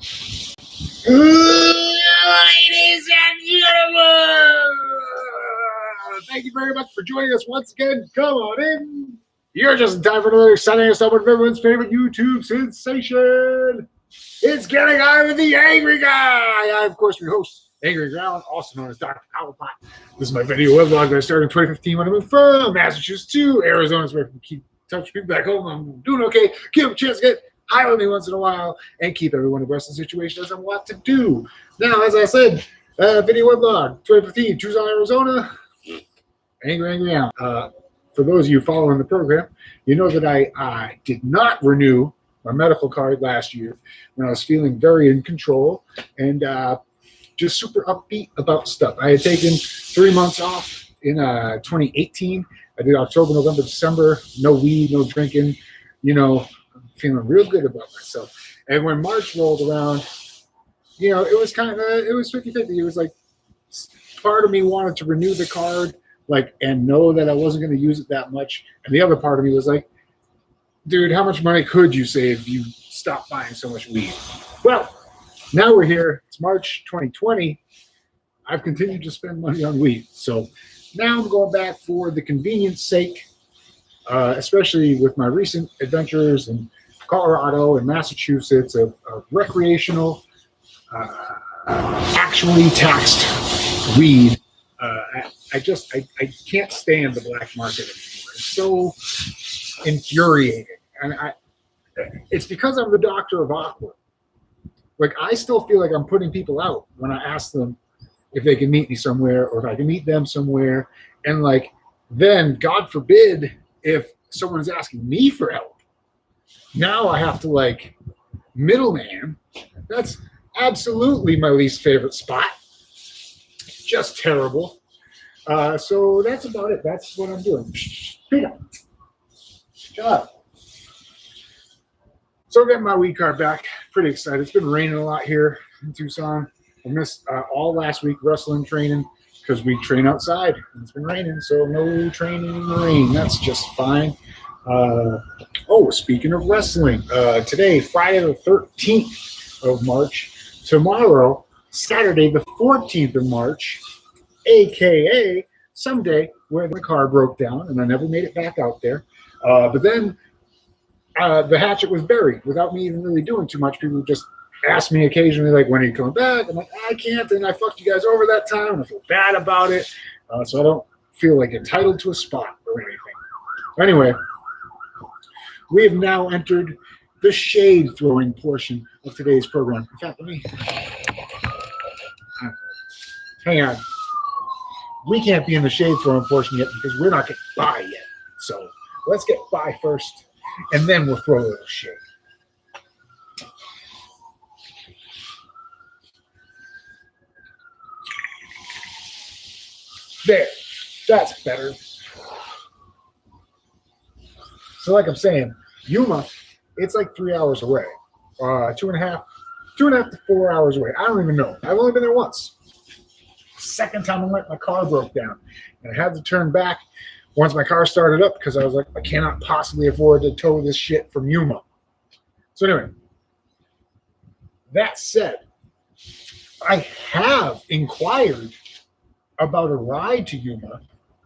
Ladies and gentlemen, thank you very much for joining us once again. Come on in. You're just in time for another exciting installment of everyone's favorite YouTube sensation. It's Getting On with the Angry Guy. I'm, of course, your host, Angry Ground, also known as Dr. Howlpot. This is my video weblog that I started in 2015 when I moved from Massachusetts to Arizona. So I can keep touch people back home. I'm doing okay. Give them a chance to get high with me once in a while and keep everyone abreast of the situation as I'm what to do. Now, as I said, video weblog, 2015, Tucson, Arizona. Angry out. For those of you following the program, you know that I did not renew my medical card last year when I was feeling very in control and just super upbeat about stuff. I had taken 3 months off in 2018. I did October, November, December, no weed, no drinking, you know, feeling real good about myself. And when March rolled around, you know, it was kind of, it was 50-50. It was like part of me wanted to renew the card, like, and know that I wasn't going to use it that much. And the other part of me was like, dude, how much money could you save if you stopped buying so much weed? Well, now we're here. It's March 2020. I've continued to spend money on weed. So now I'm going back for the convenience sake, especially with my recent adventures in Colorado and Massachusetts of recreational, actually taxed weed. I can't stand the black market anymore. It's so infuriating. And it's because I'm the doctor of awkward. Like, I still feel like I'm putting people out when I ask them if they can meet me somewhere or if I can meet them somewhere. And like, then God forbid if someone's asking me for help. Now I have to like middleman. That's absolutely my least favorite spot. Just terrible. So that's about it. That's what I'm doing. Peter, shut up. So I'm getting my weed card back. Pretty excited. It's been raining a lot here in Tucson. I missed all last week wrestling training because we train outside. It's been raining, so no training in the rain. That's just fine. Speaking of wrestling, today, Friday the 13th of March. Tomorrow, Saturday the 14th of March, a.k.a. someday where the car broke down and I never made it back out there. But then the hatchet was buried without me even really doing too much. People just ask me occasionally, like, when are you coming back? I'm like, I can't, and I fucked you guys over that time, and I feel bad about it. So I don't feel like entitled to a spot or anything. Anyway, we have now entered the shade-throwing portion of today's program. In fact, let me... hang on. We can't be in the shade-throwing portion yet because we're not getting by yet. So let's get by first, and then we'll throw a little shade. There, that's better. So like I'm saying, Yuma, it's like 3 hours away. 2.5 to 4 hours away. I don't even know. I've only been there once. Second time I went, my car broke down. And I had to turn back once my car started up because I was like, I cannot possibly afford to tow this shit from Yuma. So anyway, that said, I have inquired about a ride to Yuma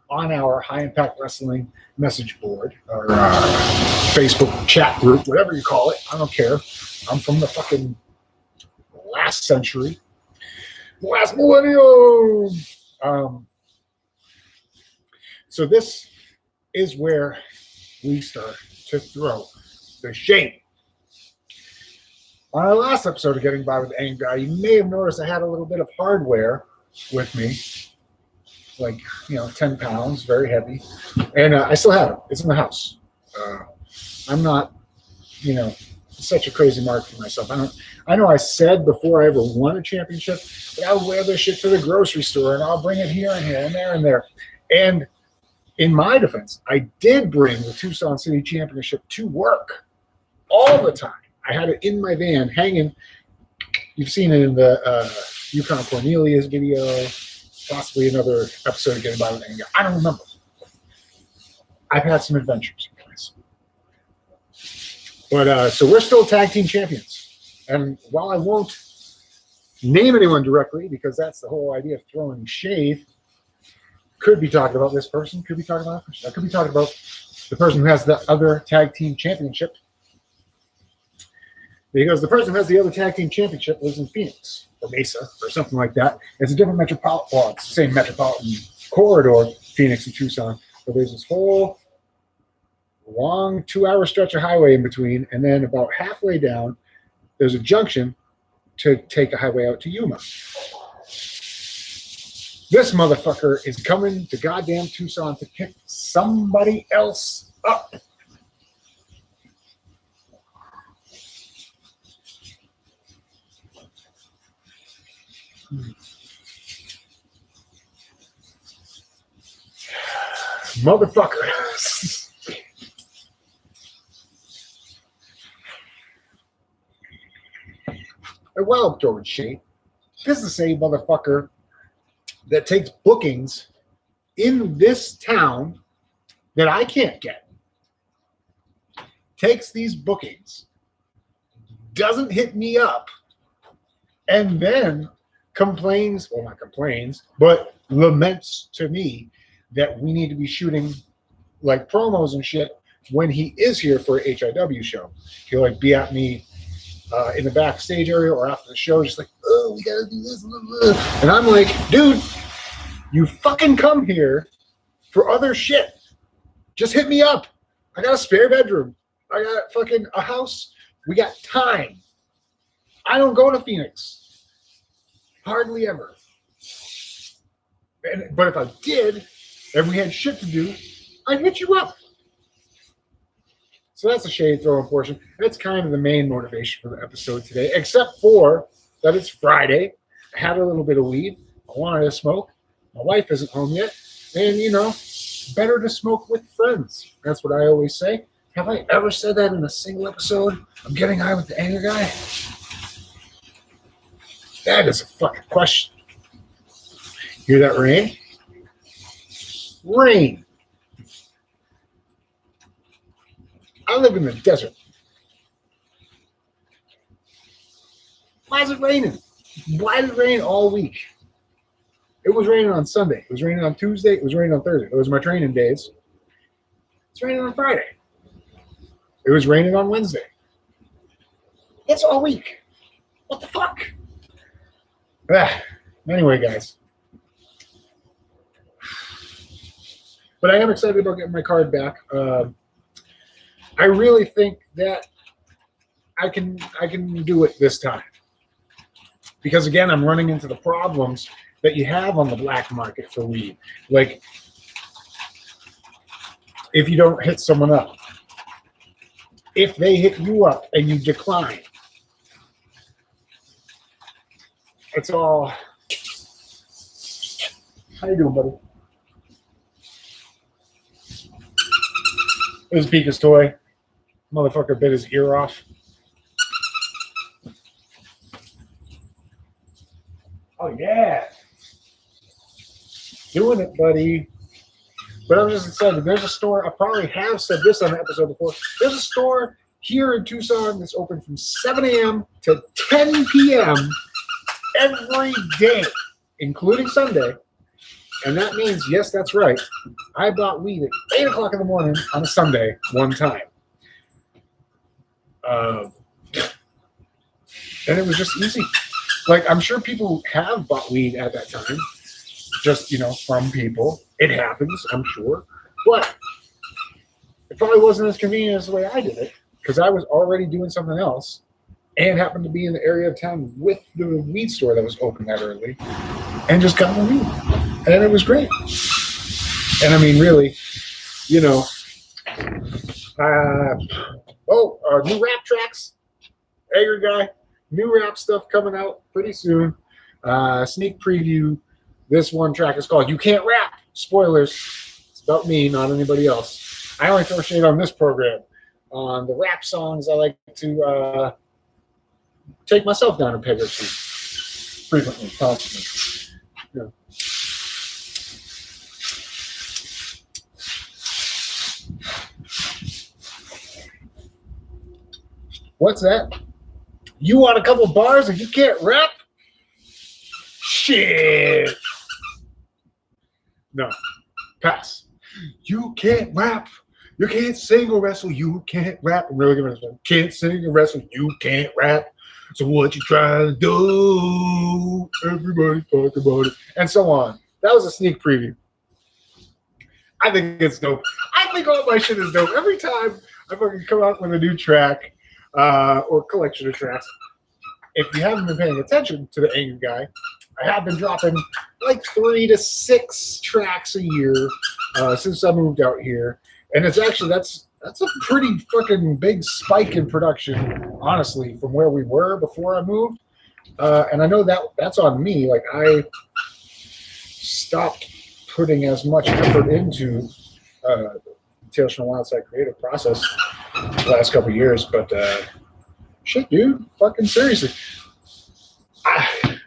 on our High Impact Wrestling message board or Facebook chat group, whatever you call it. I don't care. I'm from the fucking last century, last millennium. So this is where we start to throw the shade. On our last episode of Getting By with the Angry Guy, you may have noticed I had a little bit of hardware with me. Like, 10 pounds, very heavy. And I still have it. It's in the house. I'm not, such a crazy mark for myself. I know I said before I ever won a championship that I would wear this shit to the grocery store and I'll bring it here and here and there and there. And in my defense, I did bring the Tucson City Championship to work all the time. I had it in my van hanging. You've seen it in the Yukon Cornelius video. Possibly another episode of Getting By with the Angry Guy. I don't remember. I've had some adventures, guys. But so we're still tag team champions. And while I won't name anyone directly, because that's the whole idea of throwing shade, could be talking about this person, could be talking about that person. I could be talking about the person who has the other tag team championship. Because the person who has the other tag team championship lives in Phoenix or Mesa or something like that. It's a different metropolitan, well, it's the same metropolitan corridor, Phoenix and Tucson. But there's this whole long 2-hour stretch of highway in between. And then about halfway down, there's a junction to take a highway out to Yuma. This motherfucker is coming to goddamn Tucson to pick somebody else up. Motherfucker. Well, George Shea, this is the same motherfucker that takes bookings in this town that I can't get. Takes these bookings, doesn't hit me up, and then complains, well, not complains, but laments to me that we need to be shooting like promos and shit when he is here for a HIW show. He'll like be at me in the backstage area or after the show, just like, oh, we gotta do this. Blah, blah. And I'm like, dude, you fucking come here for other shit. Just hit me up. I got a spare bedroom. I got fucking a house. We got time. I don't go to Phoenix. Hardly ever. But if I did, and we had shit to do, I'd hit you up. So that's a shade throwing portion. That's kind of the main motivation for the episode today, except for that it's Friday. I had a little bit of weed. I wanted to smoke. My wife isn't home yet. And, you know, better to smoke with friends. That's what I always say. Have I ever said that in a single episode? I'm getting high with the anger guy? That is a fucking question. Hear that rain? Rain. I live in the desert. Why is it raining? Why did it rain all week? It was raining on Sunday. It was raining on Tuesday. It was raining on Thursday. It was my training days. It's raining on Friday. It was raining on Wednesday. It's all week. What the fuck? Anyway, guys. But I am excited about getting my card back. I really think that I can do it this time. Because again, I'm running into the problems that you have on the black market for weed. Like, if you don't hit someone up, if they hit you up and you decline, it's all, how you doing, buddy? This is Pika's toy. Motherfucker bit his ear off. Oh, yeah. Doing it, buddy. But I'm just excited. There's a store, I probably have said this on the episode before. There's a store here in Tucson that's open from 7 a.m. to 10 p.m. every day, including Sunday. And that means, yes, that's right, I bought weed at 8 o'clock in the morning on a Sunday one time. And it was just easy. Like, I'm sure people have bought weed at that time, just, you know, from people. It happens, I'm sure. But it probably wasn't as convenient as the way I did it, because I was already doing something else and happened to be in the area of town with the weed store that was open that early and just got the weed. And it was great. And I mean, really, you know, new rap tracks. Anger guy. New rap stuff coming out pretty soon. Sneak preview. This one track is called You Can't Rap. Spoilers. It's about me, not anybody else. I only throw shade on this program. On the rap songs, I like to take myself down a peg or two. Frequently, constantly. Yeah. What's that? You want a couple bars and you can't rap? Shit. No. Pass. You can't rap. You can't sing or wrestle. You can't rap. I'm really gonna can't sing or wrestle. You can't rap. So what you trying to do? Everybody talk about it. And so on. That was a sneak preview. I think it's dope. I think all my shit is dope. Every time I fucking come out with a new track or collection of tracks, if you haven't been paying attention to the Angry Guy, I have been dropping like 3 to 6 tracks a year since I moved out here. And it's actually, that's a pretty fucking big spike in production, honestly, from where we were before I moved. And I know that's on me. Like, I stopped putting as much effort into Tales from the Wild Side creative process the last couple of years. But shit, dude, fucking seriously.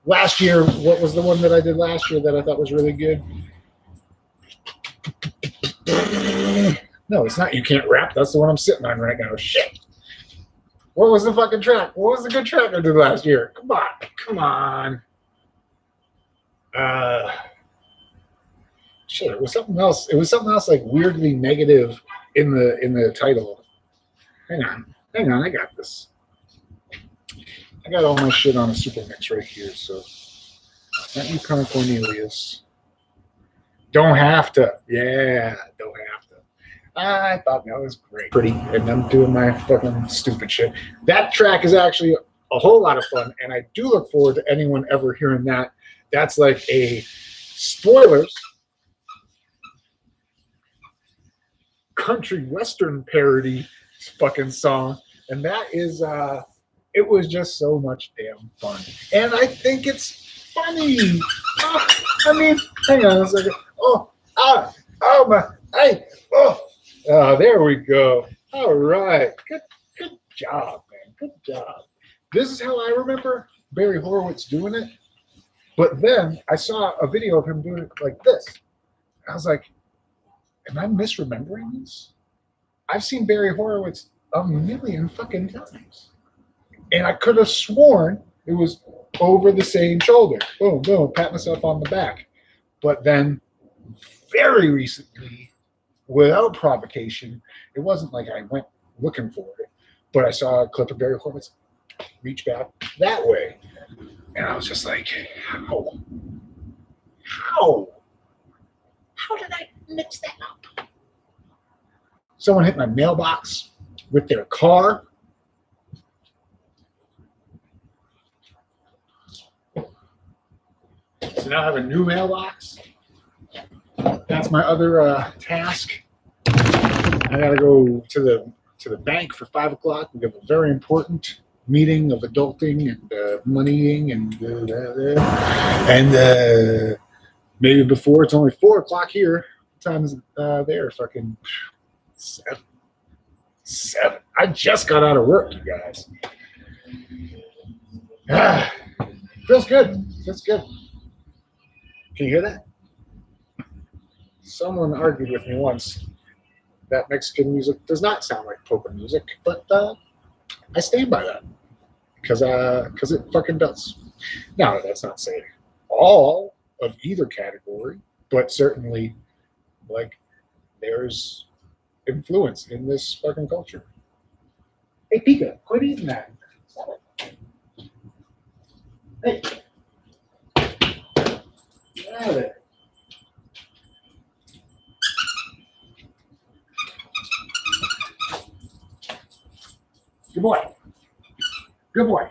Last year, what was the one that I did last year that I thought was really good? No, it's not You Can't Rap. That's the one I'm sitting on right now. Shit. What was the fucking track? What was the good track I did last year? Come on. Come on. Shit, it was something else. It was something else like weirdly negative in the title. Hang on. I got this. I got all my shit on a super mix right here, so not You Kind of Cornelius. Don't have to. Yeah, don't have to. I thought that was great. Pretty, and I'm doing my fucking stupid shit. That track is actually a whole lot of fun, and I do look forward to anyone ever hearing that. That's like a spoilers country western parody fucking song, and that is it was just so much damn fun, and I think it's funny. I mean, hang on a second. Oh my, hey, there we go. All right, good job, man. Good job. This is how I remember Barry Horowitz doing it, but then I saw a video of him doing it like this. I was like, am I misremembering this? I've seen Barry Horowitz a million fucking times. And I could have sworn it was over the same shoulder. Boom, boom, pat myself on the back. But then very recently, without provocation, it wasn't like I went looking for it, but I saw a clip of Barry Horowitz reach back that way. And I was just like, how? How did I mix that up? Someone hit my mailbox with their car. So now I have a new mailbox. That's my other task. I gotta go to the bank for 5 o'clock. We have a very important meeting of adulting and moneying and maybe before. It's only 4 o'clock here. What time is there? Fucking 7. I just got out of work, you guys. Feels good. Feels good. Can you hear that? Someone argued with me once that Mexican music does not sound like polka music, but I stand by that because it fucking does. Now, that's not saying all of either category, but certainly, like, there's influence in this fucking culture. Hey, Pika, quit eating that. Stop it. Hey. Get out of there. Good boy. Good boy.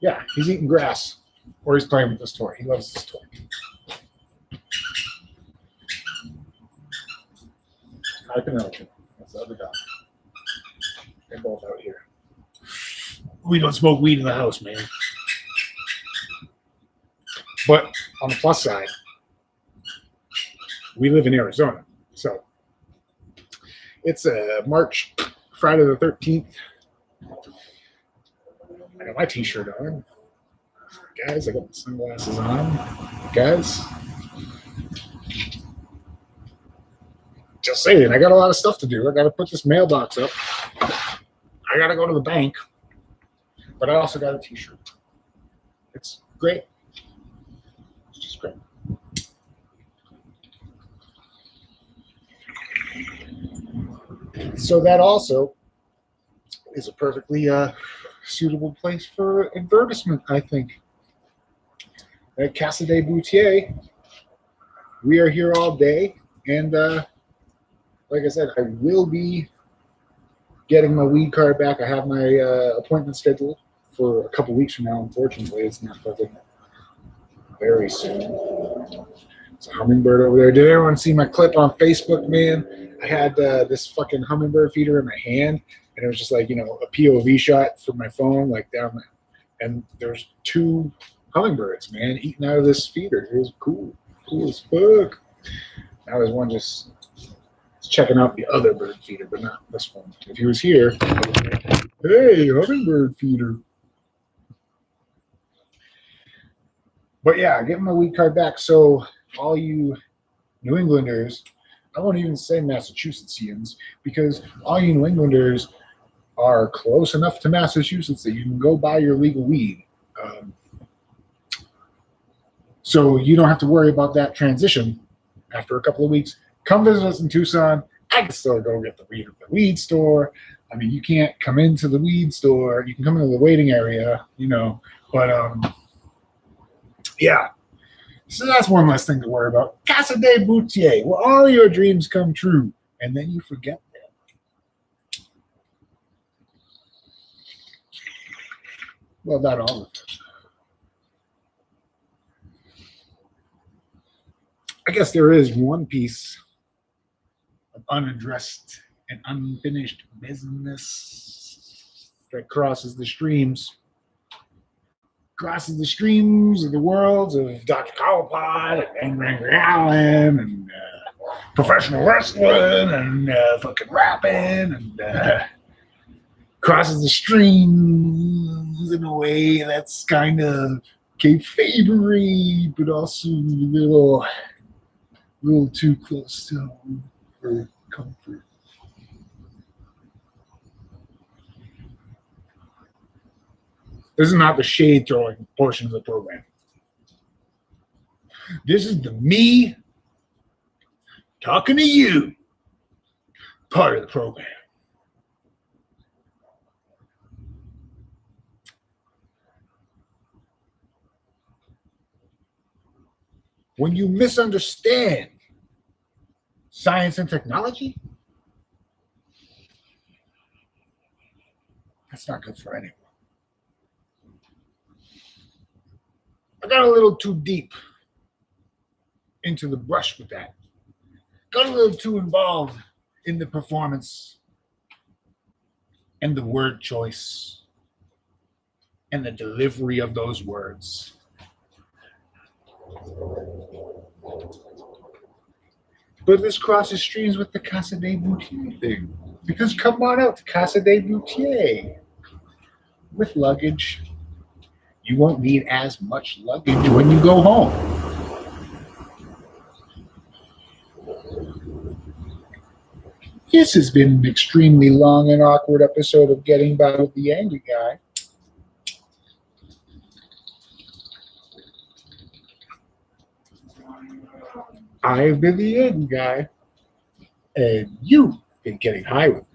Yeah, he's eating grass. Or he's playing with this toy. He loves this toy. Hi, Penelope. That's the other dog. They're both out here. We don't smoke weed in the house, man. But on the plus side, we live in Arizona. So it's Friday the 13th. I got my t-shirt on. Guys, I got the sunglasses on. Guys. Just saying, I got a lot of stuff to do. I got to put this mailbox up. I got to go to the bank. But I also got a t-shirt. It's great. It's just great. So that also is a perfectly suitable place for advertisement, I think. At Casa de Boutier, we are here all day, and like I said, I will be getting my weed card back. I have my appointment scheduled for a couple weeks from now. Unfortunately, it's not fucking very soon. It's a hummingbird over there. Did everyone see my clip on Facebook, man? I had this fucking hummingbird feeder in my hand, and it was just like, you know, a POV shot from my phone, like down there. And there's 2 hummingbirds, man, eating out of this feeder. It was cool. Cool as fuck. Now there's one just checking out the other bird feeder, but not this one. If he was here, hey, hummingbird feeder. But yeah, getting my weed card back. So all you New Englanders, I won't even say Massachusettsians, because all you New Englanders are close enough to Massachusetts that you can go buy your legal weed. So you don't have to worry about that transition after a couple of weeks. Come visit us in Tucson. I can still go get the weed at the weed store. I mean, you can't come into the weed store. You can come into the waiting area, you know. But, yeah. So that's one less thing to worry about. Casa de Boutier, where all your dreams come true. And then you forget them. Well, not all of it. I guess there is one piece of unaddressed and unfinished business that crosses the streams of the worlds of Dr. Collapod and Randy Allen and professional wrestling and fucking rapping and crosses the streams in a way that's kind of kayfabery, but also a little too close to home for comfort. This is not the shade throwing portion of the program. This is the me talking to you part of the program. When you misunderstand science and technology, that's not good for anyone. I got a little too deep into the brush with that. Got a little too involved in the performance and the word choice and the delivery of those words. But this crosses streams with the Casa de Boutier thing. Because come on out to Casa de Boutier with luggage. You won't need as much luggage when you go home. This has been an extremely long and awkward episode of Getting By with the Angry Guy. I've been the Angry Guy, and you've been getting high with me.